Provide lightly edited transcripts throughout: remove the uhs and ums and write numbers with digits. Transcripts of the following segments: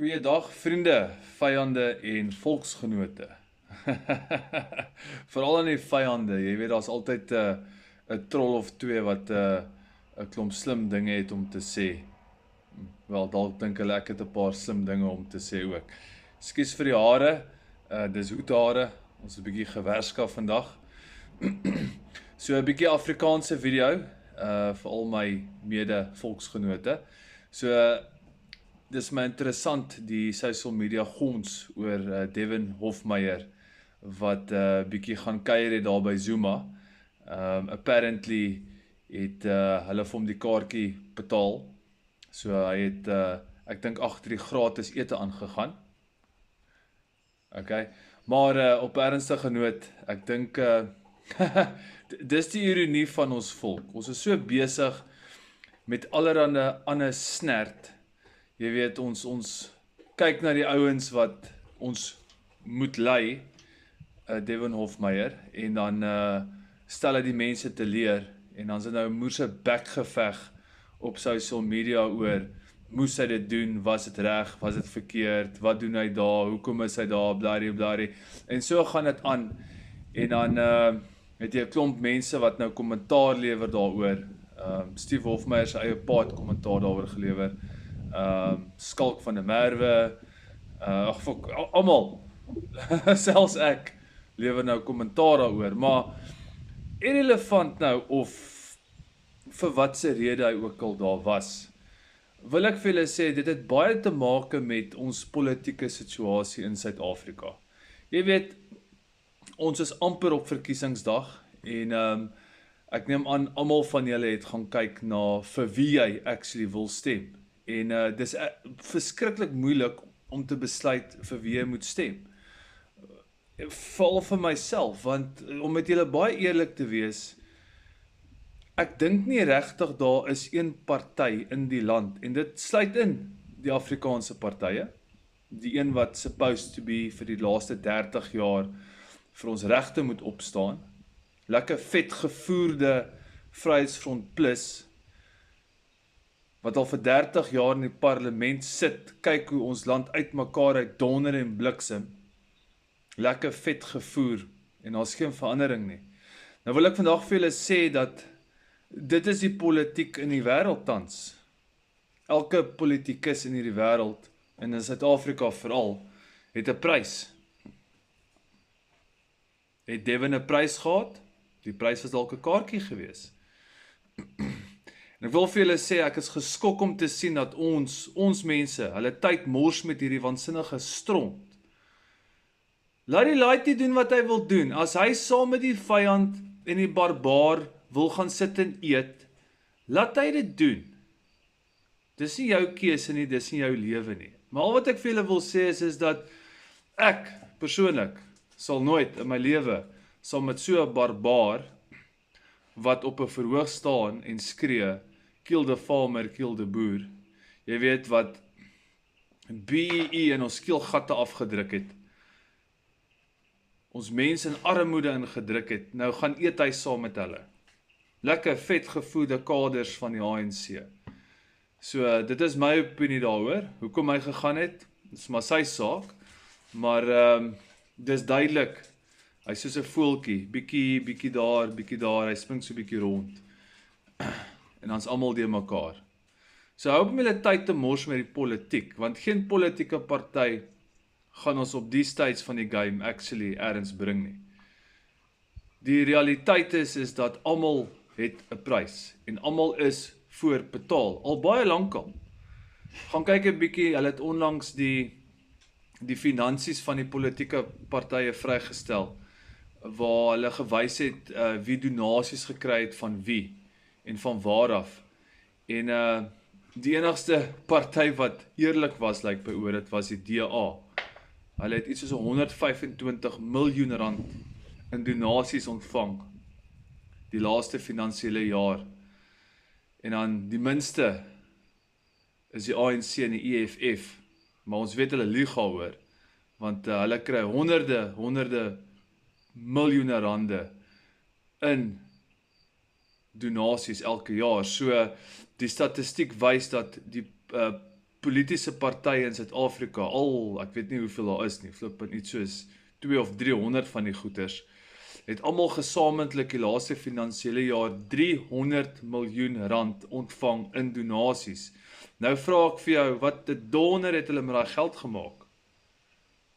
Goeiedag vriende, vyande en volksgenote. Veral aan die vyande, jy weet daar's altyd 'n troll of twee wat 'n klomp slim dinge het om te sê. Wel, dalk dink hulle ek het 'n paar slim dinge om te sê ook. Ekskuus vir die hare, dis hoedhare, ons is 'n bietjie gewerskaf vandag. So 'n bietjie Afrikaanse video, vir al my mede-volksgenote. So, dis my interessant die social media gons oor Devin Hofmeyer wat bietjie gaan kuier het daar by Zuma. Apparently het hulle vir hom die kaartjie betaal. So hy het ek dink agter die gratis ete aangegaan. Okay. Maar op 'n ernstige noot, ek dink dis die ironie van ons volk. Ons is so besig met allerhande ander snert. Jy weet, ons kyk na die ouens wat ons moet lei, Devin Hofmeyer, en dan stel hy die mense te leer, en dan is dit nou 'n moerse bekgeveg op social media oor, moes hy dit doen, was dit reg, was dit verkeerd, wat doen hy daar, hoekom is hy daar, bladie, en so gaan dit aan, en dan het jy 'n klomp mense wat nou kommentaar lewer daaroor. Steve Hofmeyer se eie pa het kommentaar daaroor gelewer. Skalk van der Merwe, almal, selfs ek, lewer nou kommentaar daaroor, maar irrelevant nou of vir watse rede hy ook al daar was, wil ek vir julle sê, dit het baie te maak met ons politieke situasie in Suid-Afrika. Jy weet, ons is amper op verkiesingsdag, en ek neem aan, almal van julle het gaan kyk na vir wie jy actually wil stem. En dis verskriklik moeilik om te besluit vir wie jy moet stem. Veral vir myself, want om met julle baie eerlik te wees, ek dink nie regtig daar is een party in die land, en dit sluit in die Afrikaanse partye, die een wat supposed to be vir die laaste 30 jaar vir ons regte moet opstaan, lekker vet gevoerde Vryheidsfront Plus, wat al vir 30 jaar in die parlement sit, kyk hoe ons land uitmekaar uit donder en bliksem, lekker vet gevoer, en daar's geen verandering nie. Nou wil ek vandag vir julle sê dat dit is die politiek in die wêreld tans. Elke politikus in hierdie wêreld, en in Suid-Afrika veral, het 'n prys. Het Devin 'n prys gehad? Die prys was dalk 'n kaartjie gewees. En ek wil vir julle sê, ek is geskok om te sien dat ons mense, hulle tyd mors met hierdie waansinnige stront. Laat die laaitjie doen wat hy wil doen. As hy saam met die vyand en die barbaar wil gaan sit en eet, laat hy dit doen. Dis nie jou keuse nie, dis nie jou lewe nie. Maar al wat ek vir julle wil sê is dat ek, persoonlik, sal nooit in my lewe saam met so 'n barbaar, wat op 'n verhoog staan en skree, kill the farmer, kill the boer. Jy weet wat BEE in ons keelgatte afgedruk het. Ons mense in armoede ingedruk het, nou gaan eet hy saam met hulle. Lekker vetgevoede kaders van die ANC. So, dit is my opinie daaroor, hoekom hy gegaan het, dis maar sy saak, maar dis duidelik, hy is soos 'n voeltjie, bietjie daar, hy spring so bietjie rond, en dan's almal deur mekaar. So hou op met julle tyd te mors met die politiek, want geen politieke party gaan ons op die stage van die game actually ergens bring nie. Die realiteit is dat almal het 'n prys, en almal is voorbetaal, al baie lankal. Gaan kyk 'n bietjie, hulle het onlangs die finansies van die politieke partye vrygestel, waar hulle gewys het wie donasies gekry het van wie, en van waar af. En die enigste party wat eerlik was, lyk by oor, dit was die DA. Hulle het iets soos 125 miljoen rand in donasies ontvang, die laaste finansiële jaar. En dan die minste is die ANC en die EFF, maar ons weet hulle lieg daaroor, want hulle kry honderde miljoene rande in donasies elke jaar. So die statistiek wys dat die politiese partye in Suid-Afrika, ek weet nie hoeveel daar is nie, flip in iets soos 200 of 300 van die goeders, het almal gesamentlik die laaste finansiële jaar 300 miljoen rand ontvang in donasies. Nou vra ek vir jou, wat die donder het hulle met daai geld gemaak?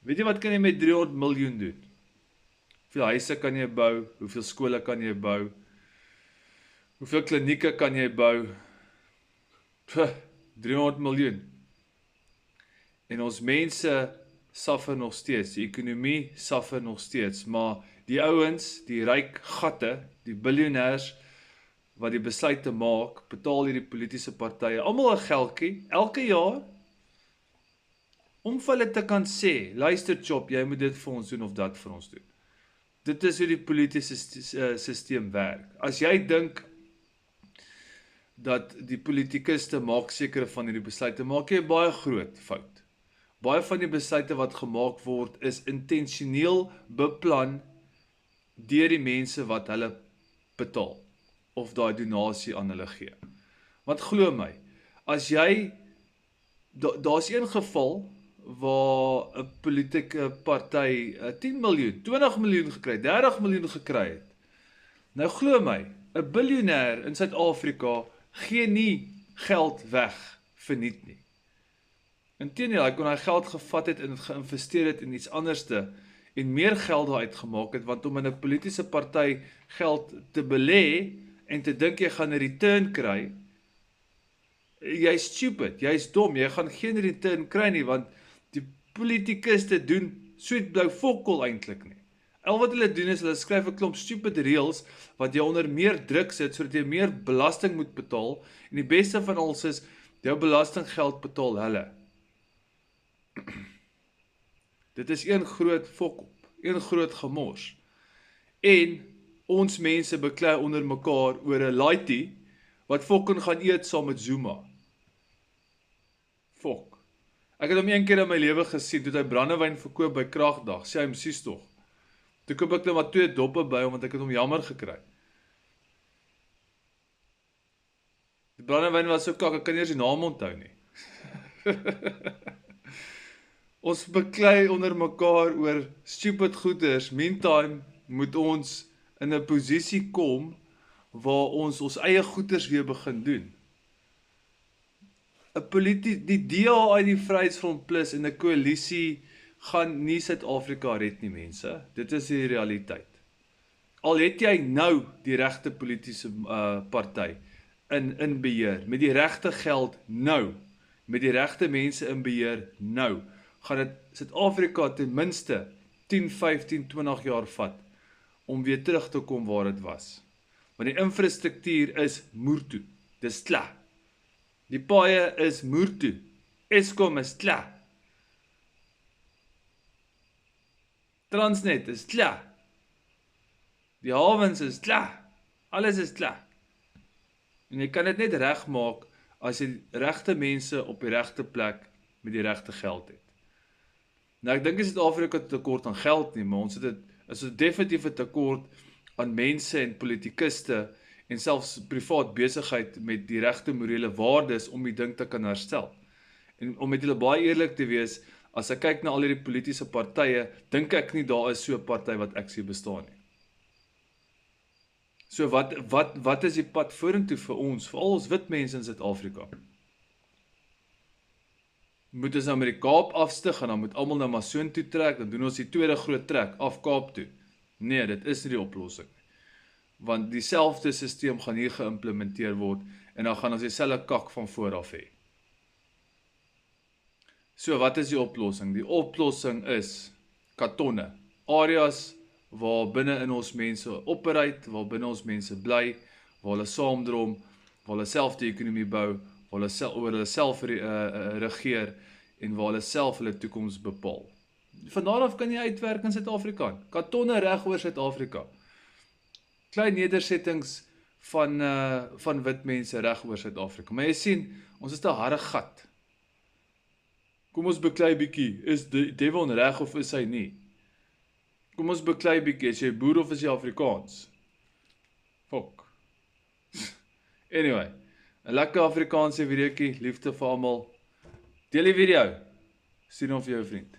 Weet jy wat kan jy met 300 miljoen doen? Hoeveel huise kan jy bou? Hoeveel skole kan jy bou? Hoeveel klinieke kan jy bou? 300 miljoen. En ons mense suffer nog steeds, die ekonomie suffer nog steeds, maar die ouens, die ryk gatte, die biljonêers wat die besluite maak, betaal hierdie politiese partye almal 'n geldjie elke jaar om vir hulle te kan sê, luister Chop, jy moet dit vir ons doen of dat vir ons doen. Dit is hoe die politiese stelsel werk. As jy dink dat die politikuste maak sekere van hierdie besluite, maak jy 'n baie groot fout. Baie van die besluite wat gemaak word is intentioneel beplan deur die mense wat hulle betaal of daai donasie aan hulle gee. Want glo my, as jy daar's een geval waar 'n politieke party 10 miljoen, 20 miljoen gekry, 30 miljoen gekry het. Nou glo my, 'n biljoenêr in Suid-Afrika gee nie geld weg verniet nie. Inteendeel, hy kon hy geld gevat het en het geïnvesteer het in iets anderste en meer geld daaruit gemaak het, want om in 'n politieke party geld te belê en te dink jy gaan 'n return kry, jy's stupid, jy's dom, jy gaan geen return kry nie, want die politikuste doen sweet blou fokol eintlik nie. Al wat hulle doen is, hulle skryf 'n klomp stupid reëls, wat jy onder meer druk sit, sodat jy meer belasting moet betaal, en die beste van alles is, jou belastinggeld betaal hulle. Dit is een groot fokop, een groot gemors. En ons mense beklei onder mekaar oor 'n laaitie wat fucking gaan eet saam met Zuma. Fok. Ek het hom een keer in my lewe gesien, toe hy brandewyn verkoop by Kragdag, sê hy MC's tog. Toe koop ek net maar 2 doppe by hom, want ek het hom jammer gekry. Die brandewyn was so kak, ek kan nie eens die naam onthou nie. Ons beklei onder mekaar oor stupid goeders, meantime moet ons in 'n posisie kom waar ons eie goeders weer begin doen. Die DA uit die Vryheidsfront Plus en 'n koalisie gaan nie Suid-Afrika red nie, mense. Dit is die realiteit. Al het jy nou die regte politieke party in beheer, met die regte geld nou, met die regte mense in beheer nou, gaan dit Suid-Afrika ten minste 10, 15, 20 jaar vat om weer terug te kom waar dit was. Want die infrastruktuur is moertoe. Dis klaar. Die paaie is moertoe. Eskom is klaar. Transnet is klaar. Die hawens is klaar. Alles is klaar. En jy kan dit net regmaak as jy regte mense op die regte plek met die regte geld het. Nou ek dink Suid-Afrika het tekort aan geld nie, maar ons het is 'n definitiewe tekort aan mense en politikuste en selfs privaat besigheid met die regte morele waardes om die ding te kan herstel. En om met julle baie eerlik te wees, as ek kyk na al hierdie politieke partye, dink ek nie daar is so 'n party wat ek sien bestaan nie. So wat is die pad vorentoe vir ons, vir al ons wit mense in Suid-Afrika? Moet ons nou met die Kaap afstig en dan moet almal nou maar soontoe trek, dan doen ons die tweede groot trek af Kaap toe. Nee, dit is nie die oplossing. Want dieselfde stelsel gaan hier geïmplementeer word en dan gaan ons dieselfde kak van voor af hê. So wat is die oplossing? Die oplossing is katonne, areas waar binne in ons mense operate, waar binne ons mense bly, waar hulle saamdrom, waar hulle self die ekonomie bou, waar hulle oor hulle self regeer en waar hulle self hulle toekoms bepaal. Vandaar af kan jy uitwerk in Suid-Afrika. Katonne reg oor Suid-Afrika. Klein nedersettings van wit mense reg oor Suid-Afrika. Maar jy sien, ons is 'n harde gat. Kom ons beklei bietjie, is die Devon reg of is hy nie? Kom ons beklei bietjie, is jy boer of is jy Afrikaans? Fok. Anyway, 'n lekker Afrikaanse weekie, liefde vir almal. Deel die video. Stuur hom vir jou vriend.